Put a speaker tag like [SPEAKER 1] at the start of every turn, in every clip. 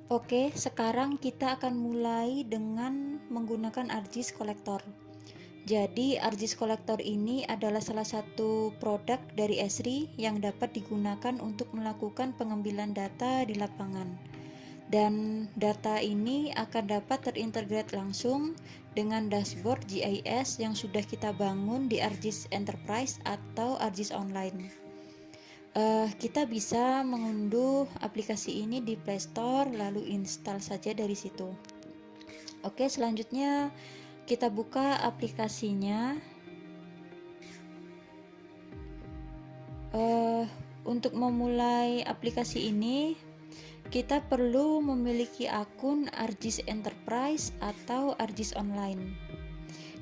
[SPEAKER 1] Oke, sekarang kita akan mulai dengan menggunakan ArcGIS Collector. Jadi ArcGIS Collector ini adalah salah satu produk dari Esri yang dapat digunakan untuk melakukan pengambilan data di lapangan. Dan data ini akan dapat terintegrate langsung dengan dashboard GIS yang sudah kita bangun di ArcGIS Enterprise atau ArcGIS Online. Kita bisa mengunduh aplikasi ini di Play Store lalu install saja dari situ. Oke, selanjutnya kita buka aplikasinya. Untuk memulai aplikasi ini kita perlu memiliki akun ArcGIS Enterprise atau ArcGIS Online.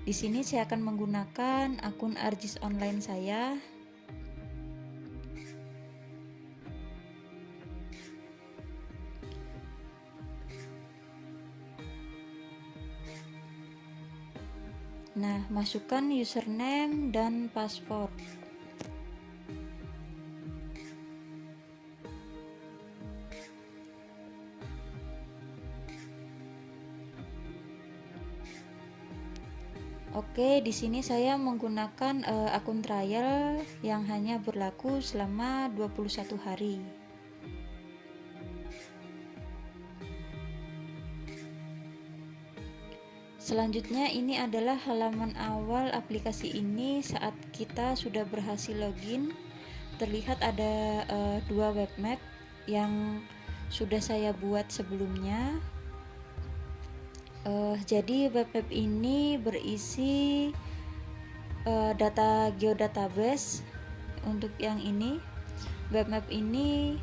[SPEAKER 1] Di sini saya akan menggunakan akun ArcGIS Online saya. Nah, masukkan username dan password. Oke, di sini saya menggunakan akun trial yang hanya berlaku selama 21 hari. Selanjutnya ini adalah halaman awal aplikasi ini saat kita sudah berhasil login. Terlihat ada dua web map yang sudah saya buat sebelumnya. Jadi web map ini berisi data geodatabase. Untuk yang ini, web map ini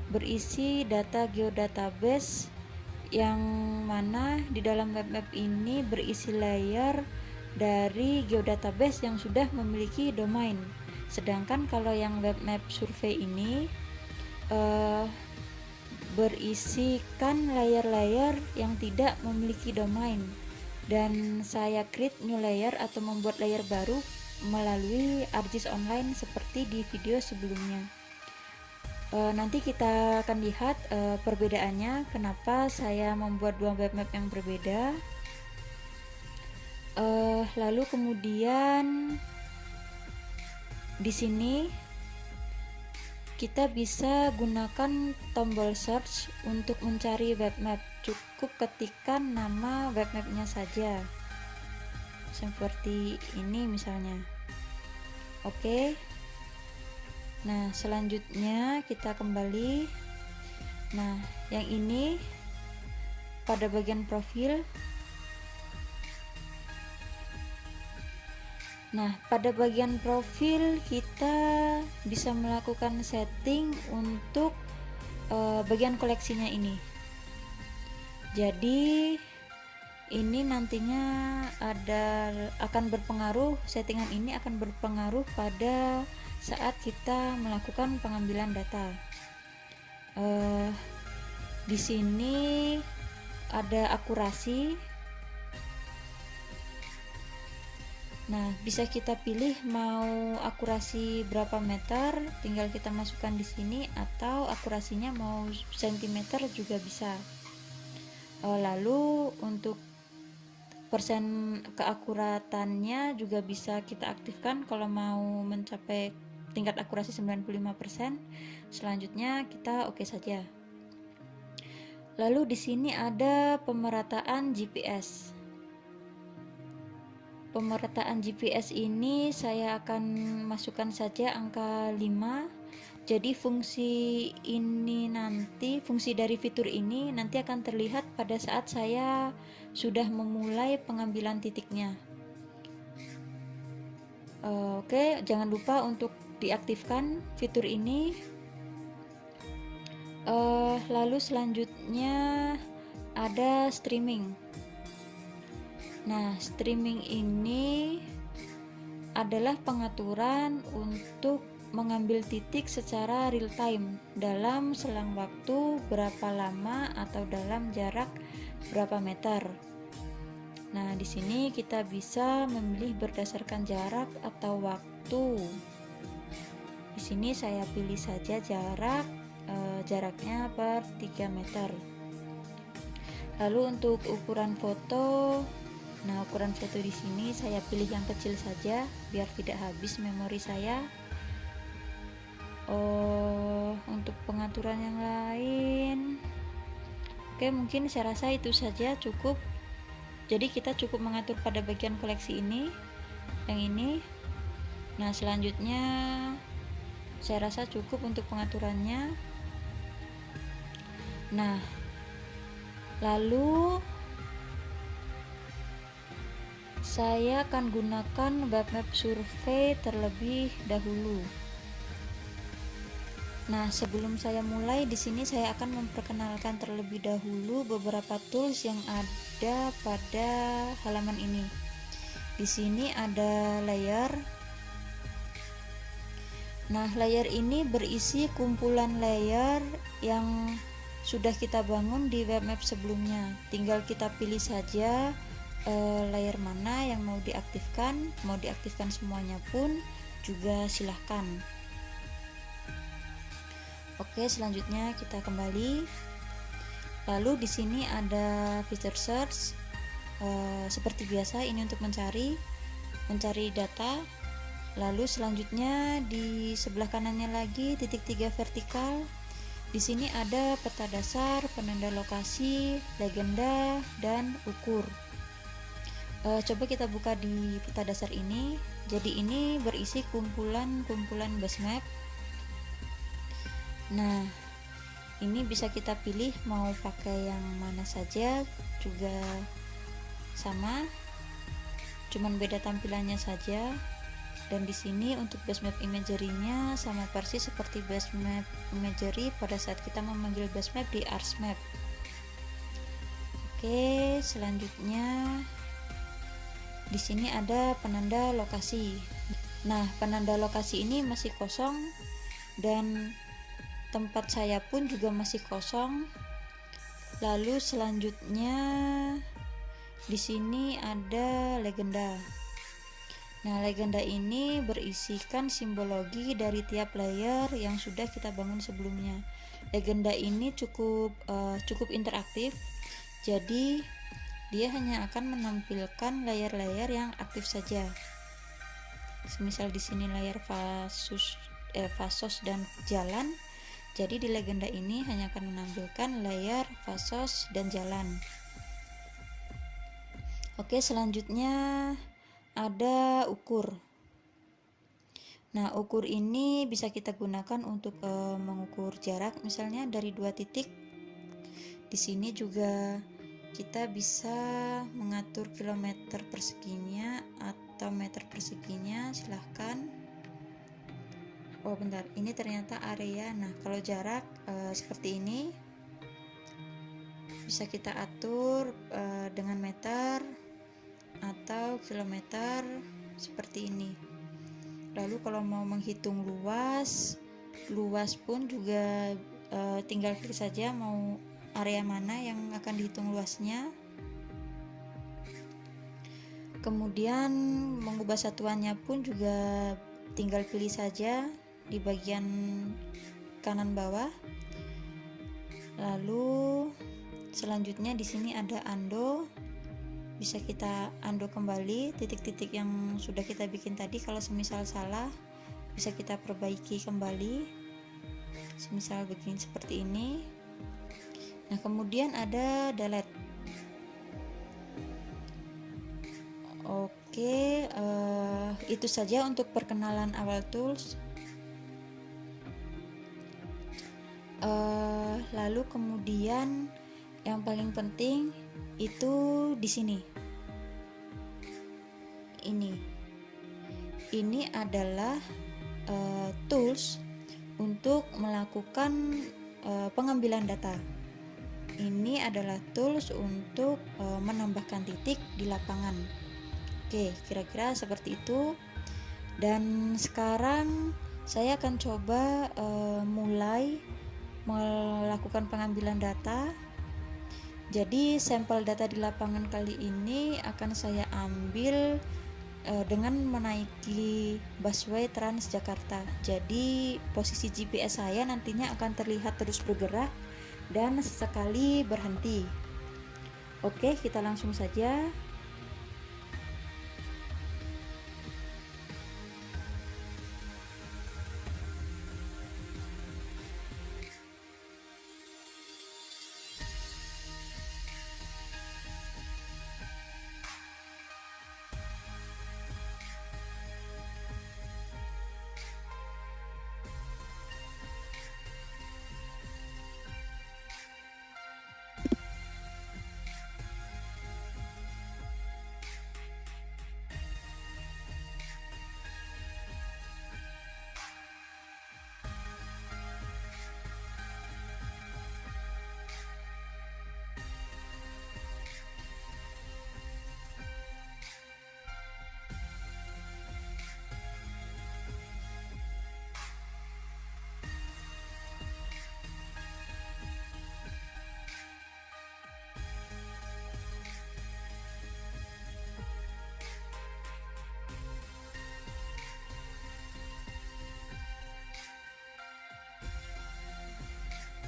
[SPEAKER 1] berisi data geodatabase yang mana di dalam web map ini berisi layer dari geodatabase yang sudah memiliki domain. Sedangkan kalau yang web map survei ini berisikan layer-layer yang tidak memiliki domain, dan saya create new layer atau membuat layer baru melalui ArcGIS Online seperti di video sebelumnya. Nanti kita akan lihat perbedaannya, kenapa saya membuat dua web map yang berbeda. Lalu kemudian di sini kita bisa gunakan tombol search untuk mencari web map. Cukup ketikkan nama web mapnya saja, seperti ini misalnya. Oke. Nah, selanjutnya kita kembali. Nah, yang ini pada bagian profil. Nah, pada bagian profil kita bisa melakukan setting untuk bagian koleksinya ini. Jadi ini nantinya akan berpengaruh, settingan ini akan berpengaruh pada saat kita melakukan pengambilan data. Di sini ada akurasi. Nah, bisa kita pilih mau akurasi berapa meter, tinggal kita masukkan di sini, atau akurasinya mau sentimeter juga bisa. Lalu untuk persen keakuratannya juga bisa kita aktifkan kalau mau mencapai tingkat akurasi 95%. Selanjutnya kita oke saja. Lalu di sini ada pemerataan GPS. Pemerataan GPS ini saya akan masukkan saja angka 5. Jadi fungsi dari fitur ini nanti akan terlihat pada saat saya sudah memulai pengambilan titiknya. Oke, jangan lupa untuk diaktifkan fitur ini. Lalu selanjutnya ada streaming. Nah, streaming ini adalah pengaturan untuk mengambil titik secara real time dalam selang waktu berapa lama atau dalam jarak berapa meter. Nah, di sini kita bisa memilih berdasarkan jarak atau waktu. Di sini saya pilih saja jaraknya per 3 meter. Lalu untuk ukuran foto, ukuran foto di sini saya pilih yang kecil saja biar tidak habis memori saya. Untuk pengaturan yang lain, oke, mungkin saya rasa itu saja cukup. Jadi kita cukup mengatur pada bagian koleksi ini, yang ini. Nah, selanjutnya saya rasa cukup untuk pengaturannya. Nah, lalu saya akan gunakan Bapmap Survey terlebih dahulu. Nah, sebelum saya mulai, di sini saya akan memperkenalkan terlebih dahulu beberapa tools yang ada pada halaman ini. Di sini ada layer. Nah, layer ini berisi kumpulan layer yang sudah kita bangun di Bapmap sebelumnya. Tinggal kita pilih saja layer mana yang mau diaktifkan semuanya pun juga silahkan. Oke, selanjutnya kita kembali. Lalu di sini ada feature search. Seperti biasa, ini untuk mencari data. Lalu selanjutnya di sebelah kanannya lagi titik 3 vertikal. Di sini ada peta dasar, penanda lokasi, legenda, dan ukur. Coba kita buka di peta dasar ini. Jadi ini berisi kumpulan base map. Nah, ini bisa kita pilih mau pakai yang mana saja, juga sama, cuman beda tampilannya saja. Dan di sini untuk base map imagery-nya sama persis seperti base map imagery pada saat kita memanggil base map di ArcsMap. Oke, selanjutnya di sini ada penanda lokasi. Nah, penanda lokasi ini masih kosong dan tempat saya pun juga masih kosong. Lalu selanjutnya di sini ada legenda. Nah, legenda ini berisikan simbologi dari tiap layer yang sudah kita bangun sebelumnya. Legenda ini cukup interaktif. Jadi dia hanya akan menampilkan layer-layer yang aktif saja. Semisal di sini layer Vasos dan jalan. Jadi di legenda ini hanya akan menampilkan layar, Vasos, dan jalan. Oke, selanjutnya ada ukur. Nah, ukur ini bisa kita gunakan untuk mengukur jarak, misalnya dari 2 titik. Di sini juga kita bisa mengatur kilometer perseginya atau meter perseginya, silahkan. Oh, bentar, ini ternyata area. Nah, kalau jarak seperti ini bisa kita atur dengan meter atau kilometer seperti ini. Lalu kalau mau menghitung luas pun juga tinggal klik saja mau area mana yang akan dihitung luasnya. Kemudian mengubah satuannya pun juga tinggal pilih saja di bagian kanan bawah. Lalu selanjutnya di sini ada undo. Bisa kita undo kembali titik-titik yang sudah kita bikin tadi. Kalau semisal salah bisa kita perbaiki kembali. Semisal begini seperti ini. Nah, kemudian ada delete. Oke, itu saja untuk perkenalan awal tools. Lalu kemudian yang paling penting itu di sini. Ini adalah tools untuk melakukan pengambilan data. Ini adalah tools untuk menambahkan titik di lapangan. Oke, kira-kira seperti itu. Dan sekarang saya akan coba mulai melakukan pengambilan data. Jadi sampel data di lapangan kali ini akan saya ambil dengan menaiki busway Transjakarta. Jadi posisi GPS saya nantinya akan terlihat terus bergerak dan sesekali berhenti. Oke, kita langsung saja.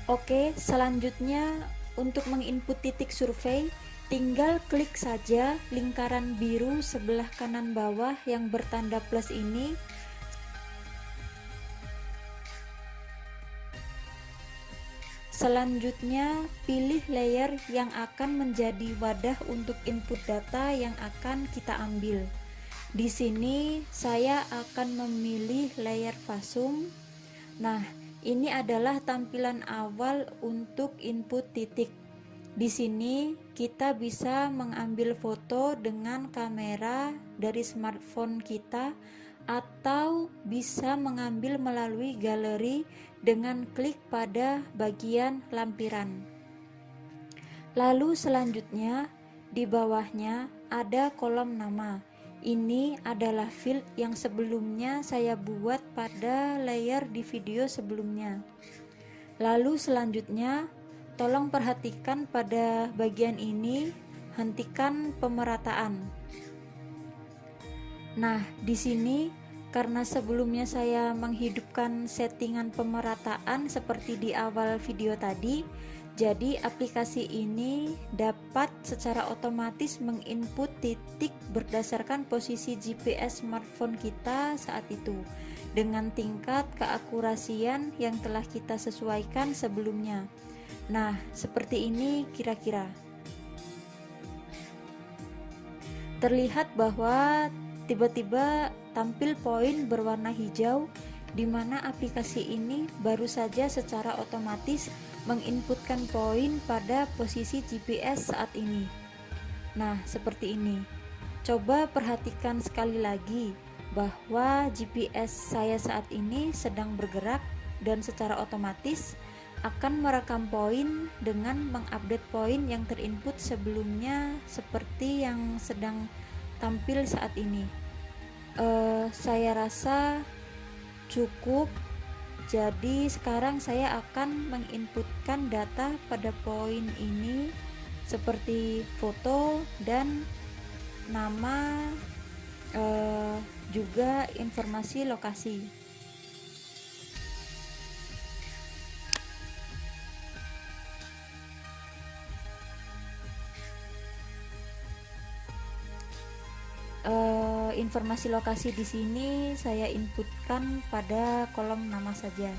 [SPEAKER 1] Oke, selanjutnya untuk menginput titik survei, tinggal klik saja lingkaran biru sebelah kanan bawah yang bertanda plus ini. Selanjutnya, pilih layer yang akan menjadi wadah untuk input data yang akan kita ambil. Di sini saya akan memilih layer Fasum. Nah, ini adalah tampilan awal untuk input titik. Di sini kita bisa mengambil foto dengan kamera dari smartphone kita atau bisa mengambil melalui galeri dengan klik pada bagian lampiran. Lalu selanjutnya di bawahnya ada kolom nama. Ini adalah field yang sebelumnya saya buat pada layer di video sebelumnya. Lalu selanjutnya tolong perhatikan pada bagian ini, hentikan pemerataan. Nah, di sini karena sebelumnya saya menghidupkan settingan pemerataan seperti di awal video tadi, jadi aplikasi ini dapat secara otomatis menginput titik berdasarkan posisi GPS smartphone kita saat itu dengan tingkat keakurasian yang telah kita sesuaikan sebelumnya. Nah, seperti ini kira-kira. Terlihat bahwa tiba-tiba tampil poin berwarna hijau di mana aplikasi ini baru saja secara otomatis menginputkan poin pada posisi GPS saat ini. Nah, seperti ini. Coba perhatikan sekali lagi bahwa GPS saya saat ini sedang bergerak dan secara otomatis akan merekam poin dengan mengupdate poin yang terinput sebelumnya seperti yang sedang tampil saat ini. Saya rasa cukup. Jadi sekarang saya akan menginputkan data pada poin ini seperti foto dan nama, juga informasi lokasi. Informasi lokasi di sini saya inputkan pada kolom nama saja.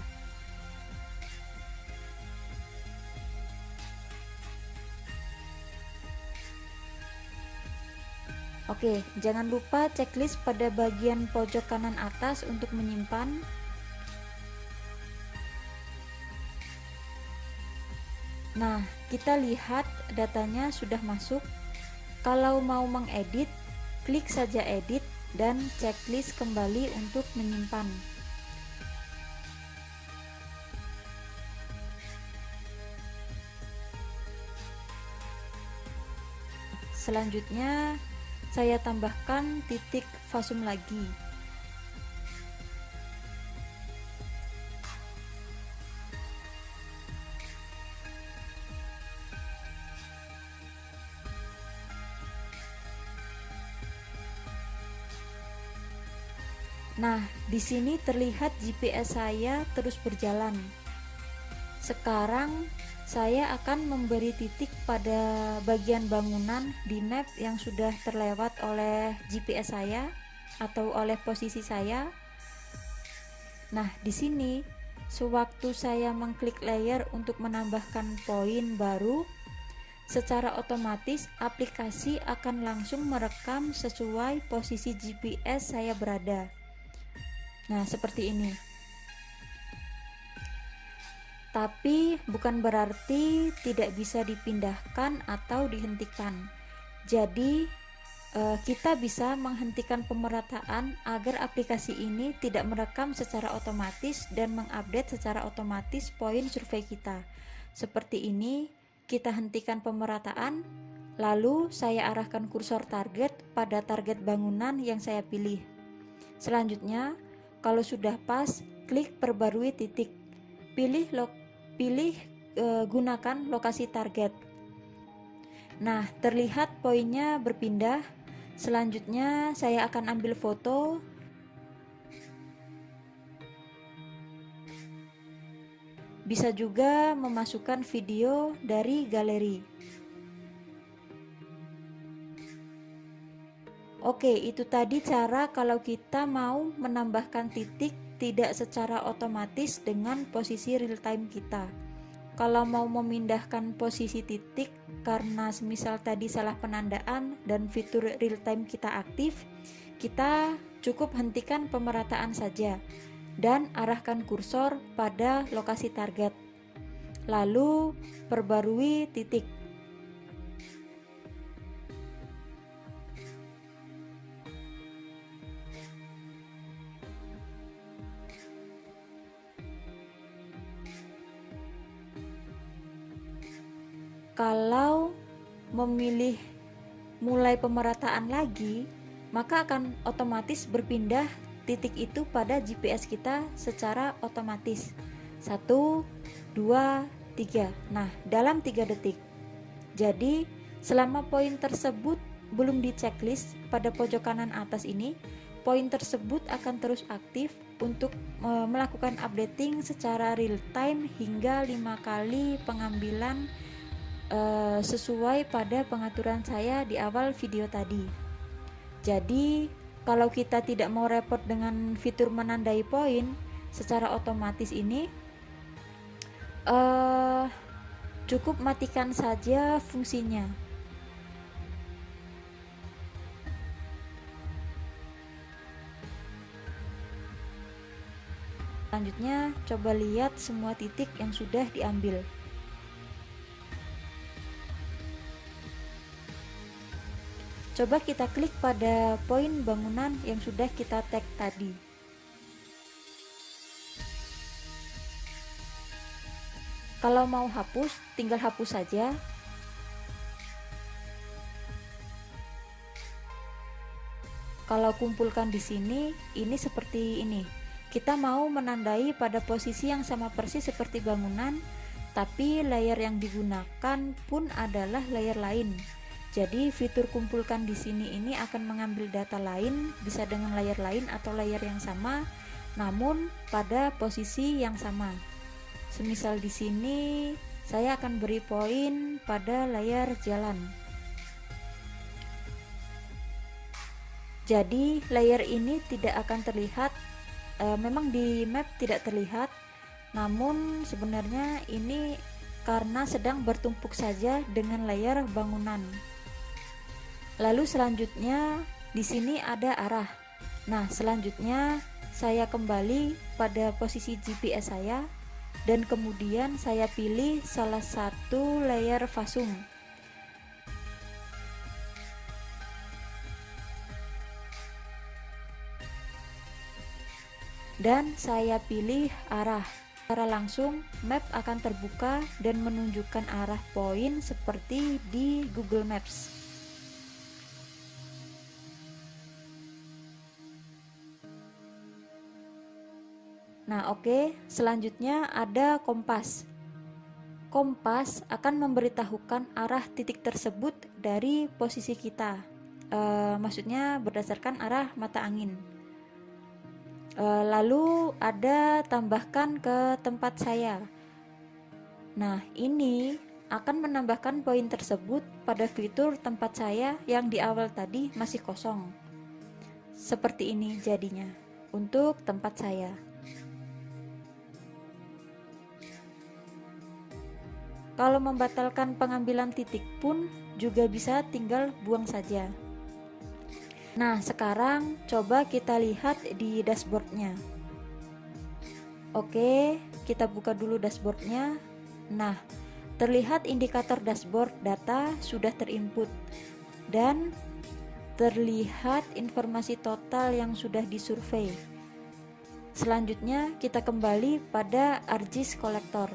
[SPEAKER 1] Oke, jangan lupa checklist pada bagian pojok kanan atas untuk menyimpan. Nah, kita lihat datanya sudah masuk. Kalau mau mengedit, klik saja edit dan checklist kembali untuk menyimpan. Selanjutnya saya tambahkan titik Fasum lagi. Nah, di sini terlihat GPS saya terus berjalan. Sekarang saya akan memberi titik pada bagian bangunan di map yang sudah terlewat oleh GPS saya atau oleh posisi saya. Nah, di sini sewaktu saya mengklik layer untuk menambahkan poin baru, secara otomatis aplikasi akan langsung merekam sesuai posisi GPS saya berada. Nah, seperti ini. Tapi bukan berarti tidak bisa dipindahkan atau dihentikan. Jadi kita bisa menghentikan pemerataan agar aplikasi ini tidak merekam secara otomatis dan mengupdate secara otomatis poin survei kita. Seperti ini, kita hentikan pemerataan, lalu saya arahkan kursor target pada target bangunan yang saya pilih. Selanjutnya, kalau sudah pas, klik perbarui titik. Gunakan lokasi target. Nah, terlihat poinnya berpindah. Selanjutnya saya akan ambil foto. Bisa juga memasukkan video dari galeri. Oke, itu tadi cara kalau kita mau menambahkan titik tidak secara otomatis dengan posisi real time kita. Kalau mau memindahkan posisi titik karena semisal tadi salah penandaan dan fitur real time kita aktif, kita cukup hentikan pemerataan saja dan arahkan kursor pada lokasi target. Lalu perbarui titik. Kalau memilih mulai pemerataan lagi, maka akan otomatis berpindah titik itu pada GPS kita secara otomatis. 1, 2, 3. Nah, dalam 3 detik. Jadi, selama poin tersebut belum di checklist pada pojok kanan atas ini, poin tersebut akan terus aktif untuk melakukan updating secara real time hingga 5 kali pengambilan sesuai pada pengaturan saya di awal video tadi. Jadi kalau kita tidak mau repot dengan fitur menandai poin secara otomatis ini, cukup matikan saja fungsinya. Selanjutnya coba lihat semua titik yang sudah diambil. Coba kita klik pada poin bangunan yang sudah kita tag tadi. Kalau mau hapus, tinggal hapus saja. Kalau kumpulkan di sini, ini seperti ini. Kita mau menandai pada posisi yang sama persis seperti bangunan, tapi layer yang digunakan pun adalah layer lain. Jadi fitur kumpulkan di sini ini akan mengambil data lain, bisa dengan layer lain atau layer yang sama, namun pada posisi yang sama. Semisal di sini saya akan beri poin pada layar jalan. Jadi layer ini tidak akan terlihat, memang di map tidak terlihat, namun sebenarnya ini karena sedang bertumpuk saja dengan layar bangunan. Lalu selanjutnya di sini ada arah. Nah, selanjutnya saya kembali pada posisi GPS saya dan kemudian saya pilih salah satu layer fasum. Dan saya pilih arah. Secara langsung map akan terbuka dan menunjukkan arah poin seperti di Google Maps. Nah, oke, selanjutnya ada kompas. Kompas akan memberitahukan arah titik tersebut dari posisi kita. Maksudnya berdasarkan arah mata angin. Lalu ada tambahkan ke tempat saya. Nah, ini akan menambahkan poin tersebut pada fitur tempat saya yang di awal tadi masih kosong. Seperti ini jadinya untuk tempat saya. Kalau membatalkan pengambilan titik pun juga bisa tinggal buang saja. Nah, sekarang coba kita lihat di dashboardnya. Oke, kita buka dulu dashboardnya. Nah, terlihat indikator dashboard data sudah terinput dan terlihat informasi total yang sudah disurvei. Selanjutnya kita kembali pada ArcGIS Collector.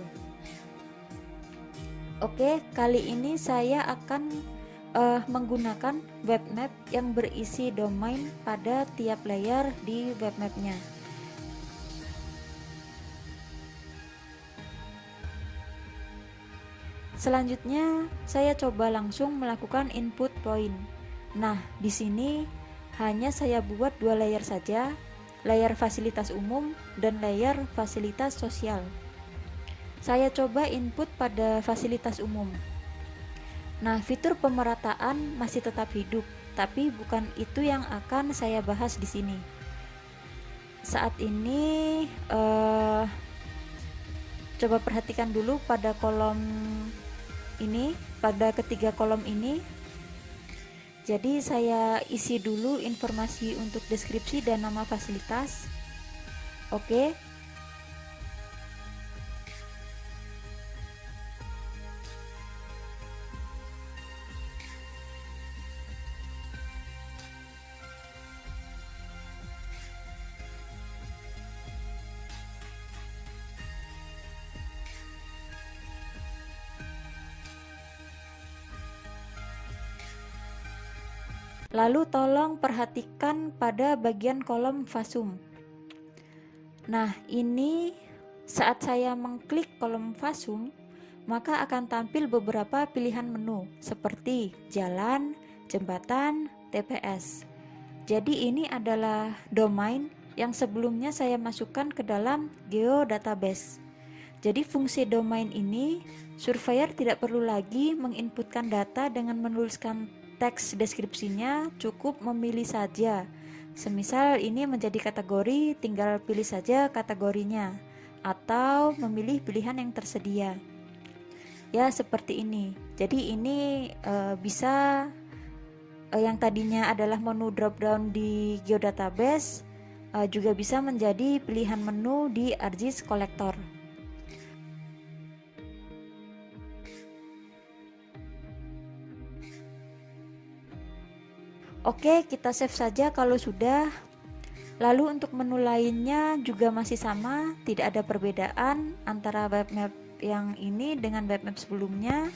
[SPEAKER 1] Oke, kali ini saya akan menggunakan web map yang berisi domain pada tiap layer di web mapnya. Selanjutnya, saya coba langsung melakukan input point. Nah, di sini hanya saya buat 2 layer saja, layer fasilitas umum dan layer fasilitas sosial. Saya coba input pada fasilitas umum. Nah, fitur pemerataan masih tetap hidup, tapi bukan itu yang akan saya bahas di sini. Saat ini coba perhatikan dulu pada kolom ini, pada ketiga kolom ini. Jadi saya isi dulu informasi untuk deskripsi dan nama fasilitas. Oke. Lalu tolong perhatikan pada bagian kolom fasum. Nah, ini saat saya mengklik kolom fasum, maka akan tampil beberapa pilihan menu seperti jalan, jembatan, TPS. Jadi ini adalah domain yang sebelumnya saya masukkan ke dalam geodatabase. Jadi fungsi domain ini, surveyor tidak perlu lagi menginputkan data dengan menuliskan teks deskripsinya, cukup memilih saja. Semisal ini menjadi kategori, tinggal pilih saja kategorinya, atau memilih pilihan yang tersedia. Ya, seperti ini. Jadi ini bisa yang tadinya adalah menu drop down di geodatabase juga bisa menjadi pilihan menu di ArcGIS Collector. Oke, kita save saja kalau sudah. Lalu untuk menu lainnya juga masih sama, tidak ada perbedaan antara web map yang ini dengan web map sebelumnya.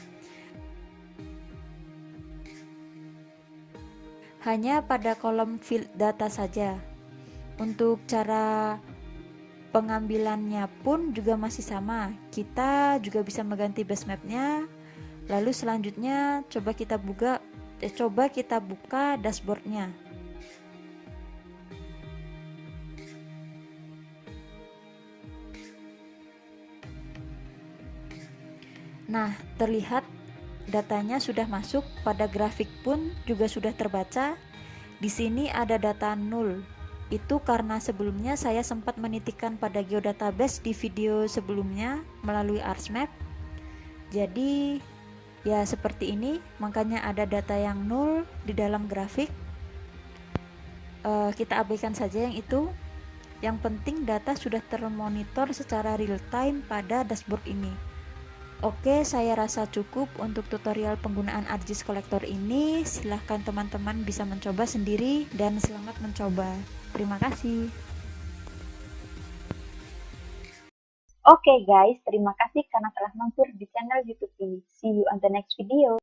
[SPEAKER 1] Hanya pada kolom field data saja. Untuk cara pengambilannya pun juga masih sama. Kita juga bisa mengganti base mapnya. Lalu selanjutnya coba kita buka dashboardnya. Nah, terlihat datanya sudah masuk, pada grafik pun juga sudah terbaca. Di sini ada data 0. Itu karena sebelumnya saya sempat menitikkan pada geodatabase di video sebelumnya melalui ArcMap. Jadi ya seperti ini, makanya ada data yang 0 di dalam grafik. Kita abaikan saja yang itu. Yang penting data sudah termonitor secara real time pada dashboard ini. Oke, saya rasa cukup untuk tutorial penggunaan ArcGIS Collector ini. Silahkan teman-teman bisa mencoba sendiri dan selamat mencoba. Terima kasih.
[SPEAKER 2] Oke guys, terima kasih karena telah mampir di channel YouTube ini. See you on the next video.